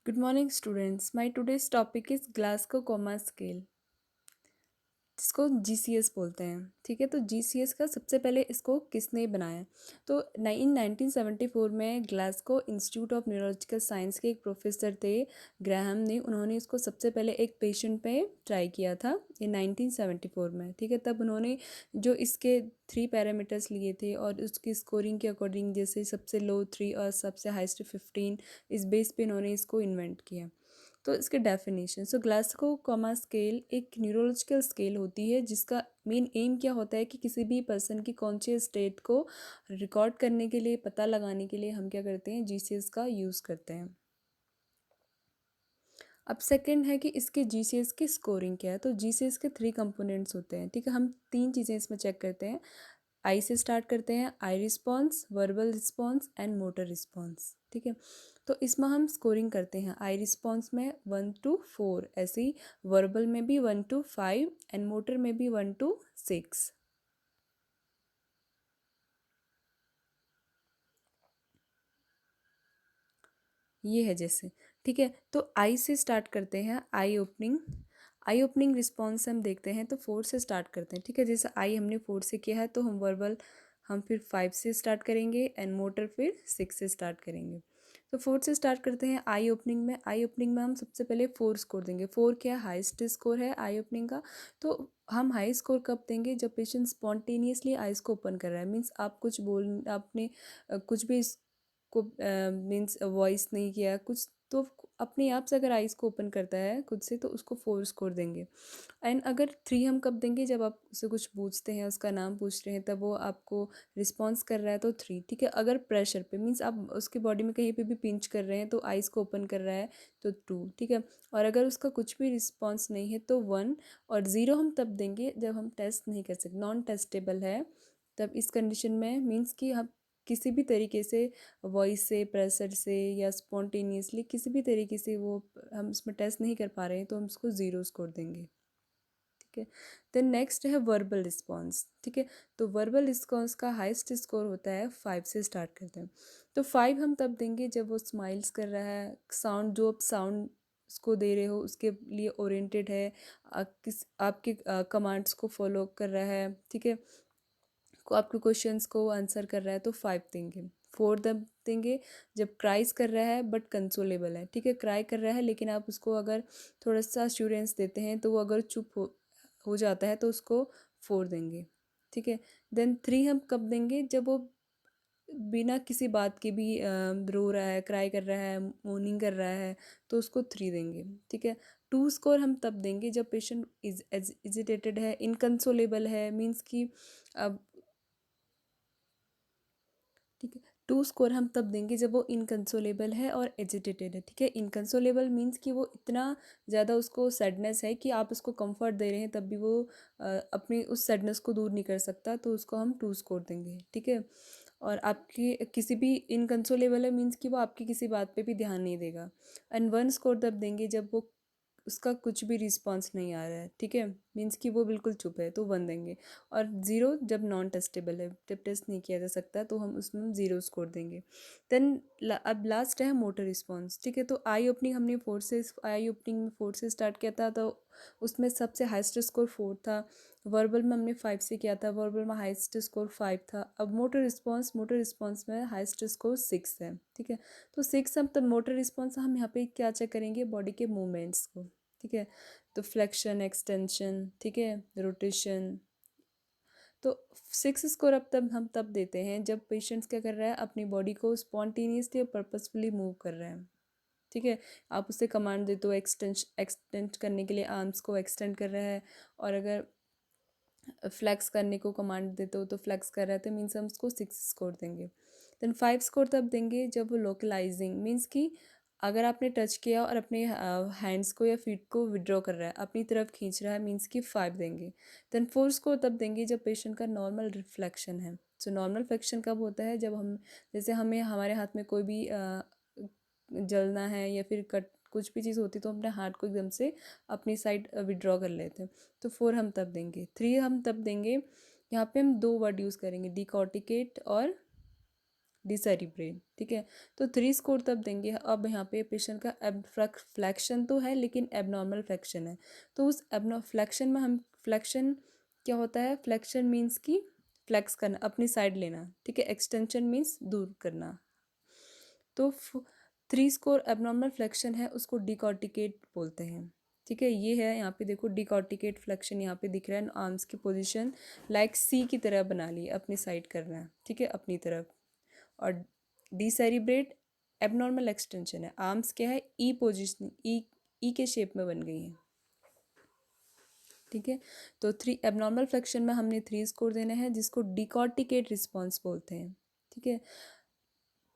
Good morning, students. My today's topic is Glasgow Coma Scale, जिसको GCS बोलते हैं। ठीक है, तो जीसीएस का सबसे पहले इसको किसने बनाया? तो इन 1974 में Glasgow institute of neurological science के एक प्रोफेसर थे, ग्राहम ने। उन्होंने इसको सबसे पहले एक पेशेंट पे ट्राई किया था इन 1974 में। ठीक है, तब उन्होंने जो इसके 3 पैरामीटर्स लिए थे और उसकी स्कोरिंग के अकॉर्डिंग, जैसे सबसे लो 3 और सबसे हाइस्ट 15, इस बेस पे इन्होंने इसको इन्वेंट किया। तो इसके डेफिनेशन, सो ग्लासगो कॉमा स्केल एक न्यूरोलॉजिकल स्केल होती है जिसका मेन एम क्या होता है कि किसी भी पर्सन की कॉन्शियस स्टेट को रिकॉर्ड करने के लिए, पता लगाने के लिए हम क्या करते हैं, जीसीएस का यूज़ करते हैं। अब सेकंड है कि इसके जीसीएस की स्कोरिंग क्या है। तो जीसीएस के 3 कंपोनेंट्स होते हैं। ठीक है, हम 3 चीज़ें इसमें चेक करते हैं। आई से स्टार्ट करते हैं, eye response, verbal response and motor response. ठीक है, तो इसमें हम स्कोरिंग करते हैं आई रिस्पॉन्स में 1 to 4, ऐसे ही वर्बल में भी 1 to 5 एंड मोटर में भी 1 to 6। ये है जैसे। ठीक है, तो आई से स्टार्ट करते हैं, आई ओपनिंग। आई ओपनिंग रिस्पॉन्स हम देखते हैं तो 4 से स्टार्ट करते हैं। ठीक है, जैसे आई हमने 4 से किया है तो हम वर्बल हम फिर 5 से स्टार्ट करेंगे एंड मोटर फिर 6 से स्टार्ट करेंगे। तो 4 से स्टार्ट करते हैं आई ओपनिंग में। आई ओपनिंग में हम सबसे पहले 4 स्कोर देंगे। 4 क्या हाईएस्ट स्कोर है आई ओपनिंग का। तो हम हाई स्कोर कब देंगे? जब पेशेंट स्पॉन्टेनियसली आइज़ को ओपन कर रहा है, मीन्स आप कुछ बोल आपने कुछ भी को मीन्स वॉइस नहीं किया कुछ, तो अपने आप से अगर आइज़ को ओपन करता है खुद से तो उसको 4 स्कोर देंगे। एंड अगर 3 हम कब देंगे? जब आप उससे कुछ पूछते हैं, उसका नाम पूछ रहे हैं, तब वो आपको रिस्पॉन्स कर रहा है तो 3। ठीक है, अगर प्रेशर पे मीन्स आप उसकी बॉडी में कहीं पे भी पिंच कर रहे हैं तो आइज़ को ओपन कर रहा है तो 2। ठीक है, और अगर उसका कुछ भी रिस्पॉन्स नहीं है तो 1। और 0 हम तब देंगे जब हम टेस्ट नहीं कर सकते, नॉन टेस्टेबल है। तब इस कंडीशन में मीन्स कि हम किसी भी तरीके से वॉइस से, प्रेशर से या स्पॉन्टेनियसली किसी भी तरीके से वो हम इसमें टेस्ट नहीं कर पा रहे हैं तो हम उसको 0 स्कोर देंगे। ठीक है, देन नेक्स्ट है वर्बल रिस्पॉन्स। ठीक है, तो वर्बल रिस्पॉन्स का हाईएस्ट स्कोर होता है 5 से स्टार्ट करते हैं। तो 5 हम तब देंगे जब वो स्माइल्स कर रहा है, साउंड जो आप साउंड उसको दे रहे हो उसके लिए ओरिएंटेड है, किस आपके कमांड्स को फॉलो कर रहा है। ठीक है, को आपके क्वेश्चंस को आंसर कर रहा है तो 5 देंगे। 4 तब देंगे जब क्राइज कर रहा है बट कंसोलेबल है। ठीक है, क्राई कर रहा है लेकिन आप उसको अगर थोड़ा सा अश्योरेंस देते हैं तो वो अगर चुप हो जाता है तो उसको 4 देंगे। ठीक है, देन 3 हम कब देंगे? जब वो बिना किसी बात के भी रो रहा है, क्राई कर रहा है, मोर्निंग कर रहा है तो उसको 3 देंगे। ठीक है, 2 स्कोर हम तब देंगे जब पेशेंट इजिटेटेड है, इनकंसोलेबल है, मीन्स कि अब ठीक है, 2 स्कोर हम तब देंगे जब वो इनकंसोलेबल है और एजिटेटेड है। ठीक है, इनकंसोलेबल मीन्स कि वो इतना ज़्यादा उसको सैडनेस है कि आप उसको कंफर्ट दे रहे हैं तब भी वो अपनी उस सैडनेस को दूर नहीं कर सकता, तो उसको हम 2 स्कोर देंगे। ठीक है, और आपकी किसी भी इनकंसोलेबल है मीन्स कि वो आपकी किसी बात पे भी ध्यान नहीं देगा। एंड 1 स्कोर तब देंगे जब वो उसका कुछ भी रिस्पॉन्स नहीं आ रहा है। ठीक है, मीन्स कि वो बिल्कुल चुप है तो 1 देंगे। और 0 जब नॉन टेस्टेबल है, जब टेस्ट नहीं किया जा सकता तो हम उसमें 0 स्कोर देंगे। देन अब लास्ट है मोटर रिस्पॉन्स। ठीक है, तो आई ओपनिंग हमने 4 से, आई ओपनिंग में 4 से स्टार्ट किया था तो उसमें सबसे हाइस्ट स्कोर 4 था। वर्बल में हमने 5 से किया था, वर्बल में हाइस्ट स्कोर 5 था। अब मोटर रिस्पॉन्स में हाइस्ट स्कोर 6 है। ठीक है, तो 6 हम तब मोटर रिस्पॉन्स हम यहाँ पे क्या चेक करेंगे? बॉडी के मूवमेंट्स को। ठीक है, तो फ्लेक्शन, एक्सटेंशन, ठीक है, रोटेशन। तो 6 स्कोर अब तब हम तब देते हैं जब पेशेंट्स क्या कर रहा है, अपनी बॉडी को स्पॉन्टेनियसली और पर्पसफुली मूव कर रहे हैं। ठीक है, आप उससे कमांड देते हो एक्सटेंड करने के लिए, आर्म्स को एक्सटेंड कर रहा है, और अगर फ्लेक्स करने को कमांड देते हो तो फ्लेक्स कर रहा है तो मीन्स हम उसको 6 स्कोर देंगे। देन 5 स्कोर तब देंगे जब वो लोकलाइजिंग, मीन्स कि अगर आपने टच किया और अपने हैंड्स को या फीट को विड्रॉ कर रहा है, अपनी तरफ खींच रहा है, मीन्स कि 5 देंगे। देन 4 स्कोर तब देंगे जब पेशेंट का नॉर्मल रिफ्लेक्शन है। सो नॉर्मल फ्लेक्शन कब होता है? जब हम, जैसे हमें हमारे हाथ में कोई भी जलना है या फिर कट कुछ भी चीज़ होती है तो हम अपने हाथ को एकदम से अपनी साइड विड्रॉ कर लेते हैं, तो 4 हम तब देंगे। 3 हम तब देंगे, यहाँ पे हम 2 वर्ड यूज़ करेंगे, डिकॉर्टिकेट और डिसेरिब्रेट, ठीक है। तो 3 स्कोर तब देंगे। अब यहाँ पे पेशेंट का फ्लैक्शन तो है लेकिन एबनॉर्मल फ्लैक्शन है, तो उस फ्लैक्शन में हम फ्लैक्शन क्या होता है, फ्लैक्शन मीन्स कि फ्लैक्स करना, अपनी साइड लेना, ठीक है। एक्सटेंशन मीन्स दूर करना। तो 3 स्कोर एबनॉर्मल फ्लैक्शन है, उसको डिकॉर्टिकेट बोलते हैं, ठीक है। ये है यहाँ पे देखो डिकॉर्टिकेट फ्लैक्शन यहाँ पे दिख रहा है। आर्म्स की पोजीशन लाइक सी की तरह बना ली, अपनी साइड करना है, ठीक है, अपनी तरफ। और डिसेरिब्रेट एबनॉर्मल एक्सटेंशन है, आर्म्स क्या है, ई पोजिशन, ई के शेप में बन गई है, ठीक है। तो 3 एबनॉर्मल फ्लैक्शन में हमने 3 स्कोर देने हैं, जिसको डिकॉर्टिकेट रिस्पॉन्स बोलते हैं, ठीक है।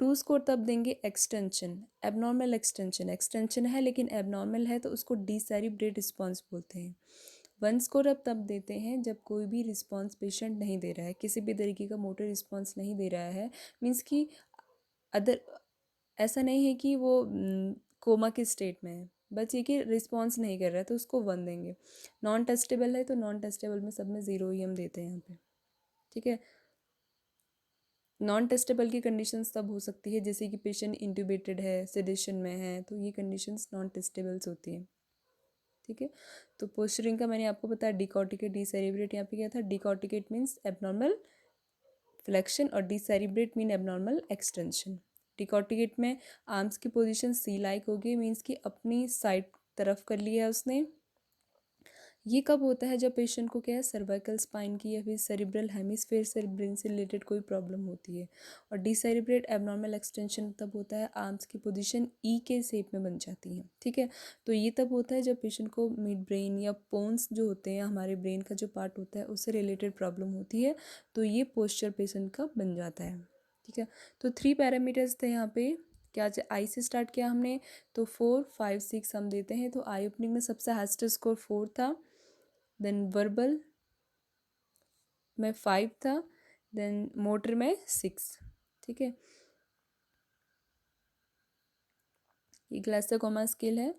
2 स्कोर तब देंगे एक्सटेंशन, एबनॉर्मल एक्सटेंशन, एक्सटेंशन है लेकिन एबनॉर्मल है तो उसको डिसेरिब्रेट रिस्पॉन्स बोलते हैं। 1 स्कोर अब तब देते हैं जब कोई भी रिस्पॉन्स पेशेंट नहीं दे रहा है, किसी भी तरीके का मोटर रिस्पॉन्स नहीं दे रहा है, मीन्स कि अदर, ऐसा नहीं है कि वो कोमा के स्टेट में है, बस ये कि रिस्पॉन्स नहीं कर रहा है तो उसको 1 देंगे। नॉन टेस्टेबल है तो नॉन टेस्टेबल में सब में 0 ही हम देते हैं यहाँ पे, ठीक है। नॉन टेस्टेबल की कंडीशंस तब हो सकती है जैसे कि पेशेंट इंट्यूबेटेड है, सेडेशन में है, तो ये कंडीशंस नॉन टेस्टेबल्स होती हैं, ठीक है। तो पोस्चरिंग का मैंने आपको बताया, डिकॉर्टिकेट डिसेरिब्रेट, यहाँ पे क्या था, डिकॉर्टिकेट मीन्स एबनॉर्मल फ्लेक्शन और डिसेरिब्रेट मीन एबनॉर्मल एक्सटेंशन। डिकॉर्टिकेट में आर्म्स की पोजीशन सी लाइक होगी, मीन्स कि अपनी साइड तरफ कर लिया है उसने। ये कब होता है, जब पेशेंट को क्या है, सर्वाइकल स्पाइन की या फिर सेरिब्रल हेमिस्फेयर से ब्रेन से रिलेटेड कोई प्रॉब्लम होती है। और डिसेरिब्रेट एबनॉर्मल एक्सटेंशन तब होता है आर्म्स की पोजीशन ई के शेप में बन जाती है, ठीक है। तो ये तब होता है जब पेशेंट को मिड ब्रेन या पोन्स जो होते हैं, हमारे ब्रेन का जो पार्ट होता है, उससे रिलेटेड प्रॉब्लम होती है, तो ये पोस्चर पेशेंट का बन जाता है, ठीक है। तो 3 पैरामीटर्स थे यहाँ पे, क्या आई से स्टार्ट किया हमने, तो 4 5 6 हम देते हैं। तो आई ओपनिंग में सबसे हाईएस्ट स्कोर 4 था, देन वर्बल में 5 था, देन मोटर में 6, ठीक है। ये ग्लासोकोमा स्केल है।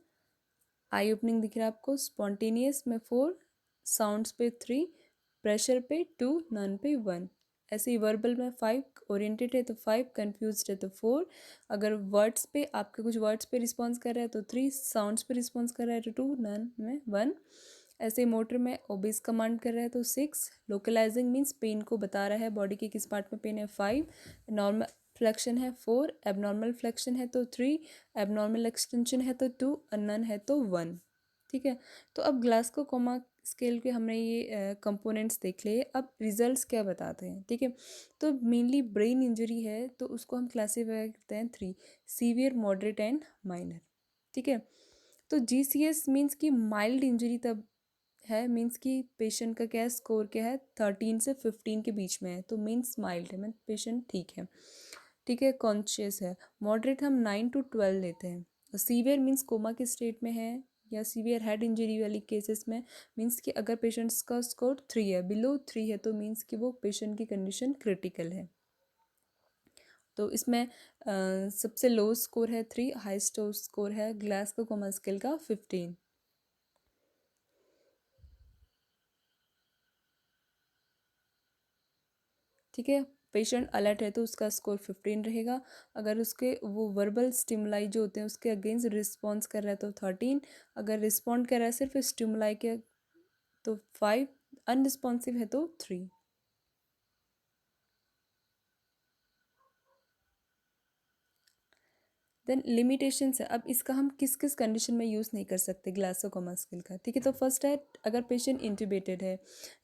आई ओपनिंग दिख रहा है आपको, स्पॉन्टेनियस में 4, साउंड्स पे 3, प्रेशर पे 2, नन पे 1। ऐसे ही वर्बल में 5, ओरिएंटेड है तो 5, कंफ्यूज है तो 4, अगर वर्ड्स पे आपके कुछ वर्ड्स पे रिस्पॉन्स कर रहा है तो 3, साउंड्स पे रिस्पॉन्स कर रहा है तो 2, नन में 1। ऐसे मोटर में ओबेस कमांड कर रहा है तो 6, लोकलाइजिंग मीन्स पेन को बता रहा है, बॉडी के किस पार्ट में पेन है 5, नॉर्मल फ्लेक्शन है 4, एबनॉर्मल फ्लेक्शन है तो 3, एबनॉर्मल एक्सटेंशन है तो 2, और नन है तो 1, ठीक है। तो अब ग्लासको कोमा स्केल के हमने ये कंपोनेंट्स देख लिए, अब रिजल्ट्स क्या बताते हैं, ठीक है। तो मेनली ब्रेन इंजरी है तो उसको हम क्लासीफाई करते हैं 3, सीवियर, मॉडरेट एंड माइनर, ठीक है। तो GCS मीन्स कि माइल्ड इंजरी तब है, मीन्स कि पेशेंट का क्या स्कोर क्या है, 13 से 15 के बीच में है, तो मीन्स माइल्ड है, मीन पेशेंट ठीक है, ठीक है, कॉन्शियस है। मॉडरेट हम 9 to 12 लेते हैं। और सीवियर मीन्स कोमा के स्टेट में है, या सीवियर हेड इंजरी वाली केसेस में मीन्स कि अगर पेशेंट्स का स्कोर 3 है, बिलो 3 है, तो मीन्स कि वो पेशेंट की कंडीशन क्रिटिकल है। तो इसमें सबसे लो स्कोर है 3, हाईएस्ट स्कोर है ग्लासगो कोमा स्केल का 15, ठीक है। पेशेंट अलर्ट है तो उसका स्कोर 15 रहेगा। अगर उसके वो वर्बल स्टिमुलाई जो होते हैं उसके अगेंस्ट रिस्पॉन्स कर रहा है तो 13, अगर रिस्पॉन्ड कर रहा है सिर्फ स्टिमुलाई के तो 5, अनरिस्पॉन्सिव है तो 3। देन लिमिटेशंस है, अब इसका हम किस किस कंडीशन में यूज़ नहीं कर सकते ग्लासोकोमा स्किल का, ठीक है। तो फर्स्ट है अगर पेशेंट इंट्यूबेटेड है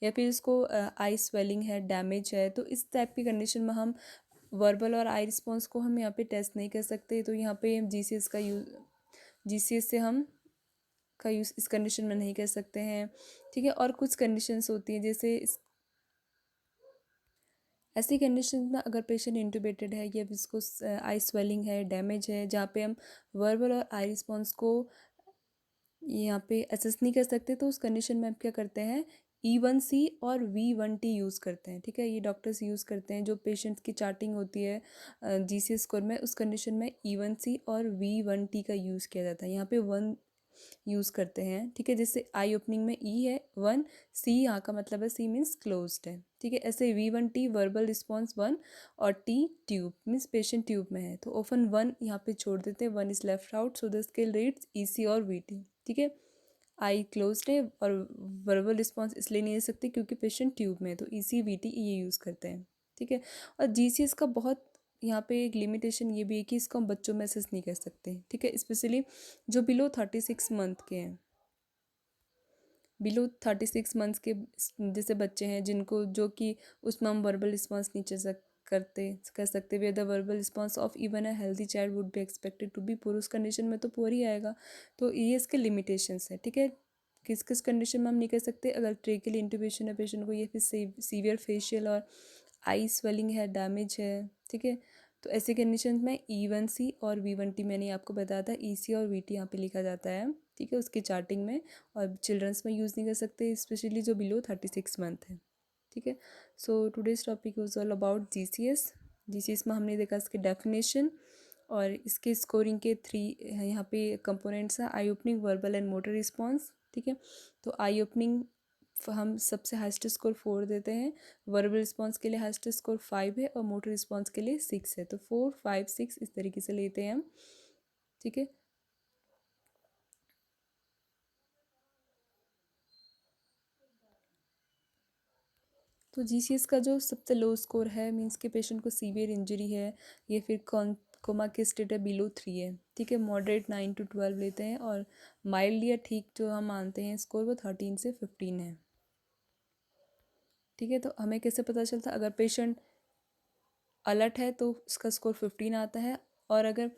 या फिर उसको आई स्वेलिंग है, डैमेज है, तो इस टाइप की कंडीशन में हम वर्बल और आई रिस्पॉन्स को हम यहाँ पे टेस्ट नहीं कर सकते, तो यहाँ पे हम GCS का यूज़, GCS से हम का यूज़ इस कंडीशन में नहीं कर सकते हैं, ठीक है। और कुछ कंडीशंस होती हैं जैसे ऐसी कंडीशन में अगर पेशेंट इंट्यूबेटेड है या जिसको आई स्वेलिंग है, डैमेज है, जहाँ पे हम वर्बल और आई रिस्पॉन्स को यहाँ पे असेस नहीं कर सकते, तो उस कंडीशन में हम क्या करते हैं, E1C और V1T यूज़ करते हैं, ठीक है। ये डॉक्टर्स यूज़ करते हैं जो पेशेंट्स की चार्टिंग होती है GCS स्कोर में, उस कंडीशन में E1C और V1T का यूज़ किया जाता है। यहाँ पे 1 यूज़ करते हैं, ठीक है। जैसे आई ओपनिंग में ई है 1, सी यहाँ का मतलब है सी मीन्स क्लोज्ड है, ठीक है। ऐसे V1T वर्बल रिस्पॉन्स 1 और T tube means patient tube में है, तो ऑफन 1 यहाँ पे छोड़ देते हैं, 1 is left out, so the scale rates EC और VT, ठीक है। आई क्लोज्ड है और वर्बल रिस्पॉन्स इसलिए नहीं दे सकते क्योंकि पेशेंट ट्यूब में है, तो EC VT ये यूज़ करते हैं, ठीक है। और GCS का बहुत यहाँ पे एक लिमिटेशन ये भी है कि इसको हम बच्चों में असेस नहीं कर सकते, ठीक है। स्पेशली जो बिलो 36 मंथ के हैं, बिलो 36 मंथ्स के जैसे बच्चे हैं जिनको, जो कि उसमें हम वर्बल रिस्पॉन्स नहीं कर सकते वे the verbal response of even a healthy child would be expected to be poor, उस कंडीशन में तो पुअर ही आएगा। तो ये इसके लिमिटेशंस है, ठीक है। किस किस कंडीशन में हम नहीं कर सकते, अगर ट्रेकियल इंटुबेशन है पेशेंट को, या फिर सीवियर फेशियल और आई स्वेलिंग है, डैमेज है, ठीक है। तो ऐसे कंडीशन में E1C और V1T मैंने आपको बताया था, EC और VT यहाँ पे लिखा जाता है, ठीक है, उसकी चार्टिंग में। और चिल्ड्रंस में यूज़ नहीं कर सकते, स्पेशली जो बिलो 36 मंथ है, ठीक है। So today's topic was all about GCS में हमने देखा इसके डेफिनेशन और इसके स्कोरिंग के 3 यहाँ पे कंपोनेंट्स हैं, eye opening, verbal and motor response, ठीक है। तो आई ओपनिंग हम सबसे हाईएस्ट स्कोर 4 देते हैं, वर्बल रिस्पॉन्स के लिए हाईएस्ट स्कोर 5 है और मोटर रिस्पॉन्स के लिए 6 है, तो 4 5 6 इस तरीके से लेते हैं हम, ठीक है। तो GCS का जो सबसे लो स्कोर है मीन्स के पेशेंट को सीवियर इंजरी है, या फिर कोमा के स्टेट है, बिलो 3 है, ठीक है। मॉडरेट 9 to 12 लेते हैं और माइल्ड या ठीक जो हम मानते हैं स्कोर वो 13 से 15 है, ठीक है। तो हमें कैसे पता चलता, अगर पेशेंट अलर्ट है तो उसका स्कोर 15 आता है, और अगर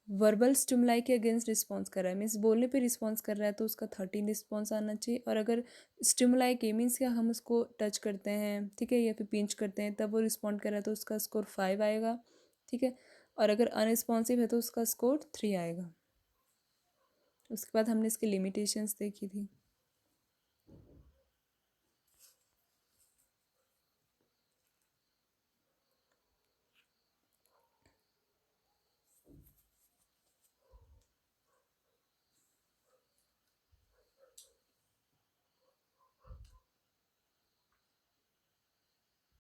वर्बल स्टिमुलाई के अगेंस्ट रिस्पॉन्स कर रहा है मीन्स बोलने पे रिस्पॉन्स कर रहा है तो उसका 13 रिस्पॉन्स आना चाहिए, और अगर स्टिमुलाई के मीन्स क्या हम उसको टच करते हैं, ठीक है, या फिर पिंच करते हैं तब वो रिस्पॉन्ड कर रहा है तो उसका स्कोर 5 आएगा, ठीक है। और अगर अनरिस्पॉन्सिव है तो उसका स्कोर 3 आएगा। उसके बाद हमने इसकी लिमिटेशंस देखी थी।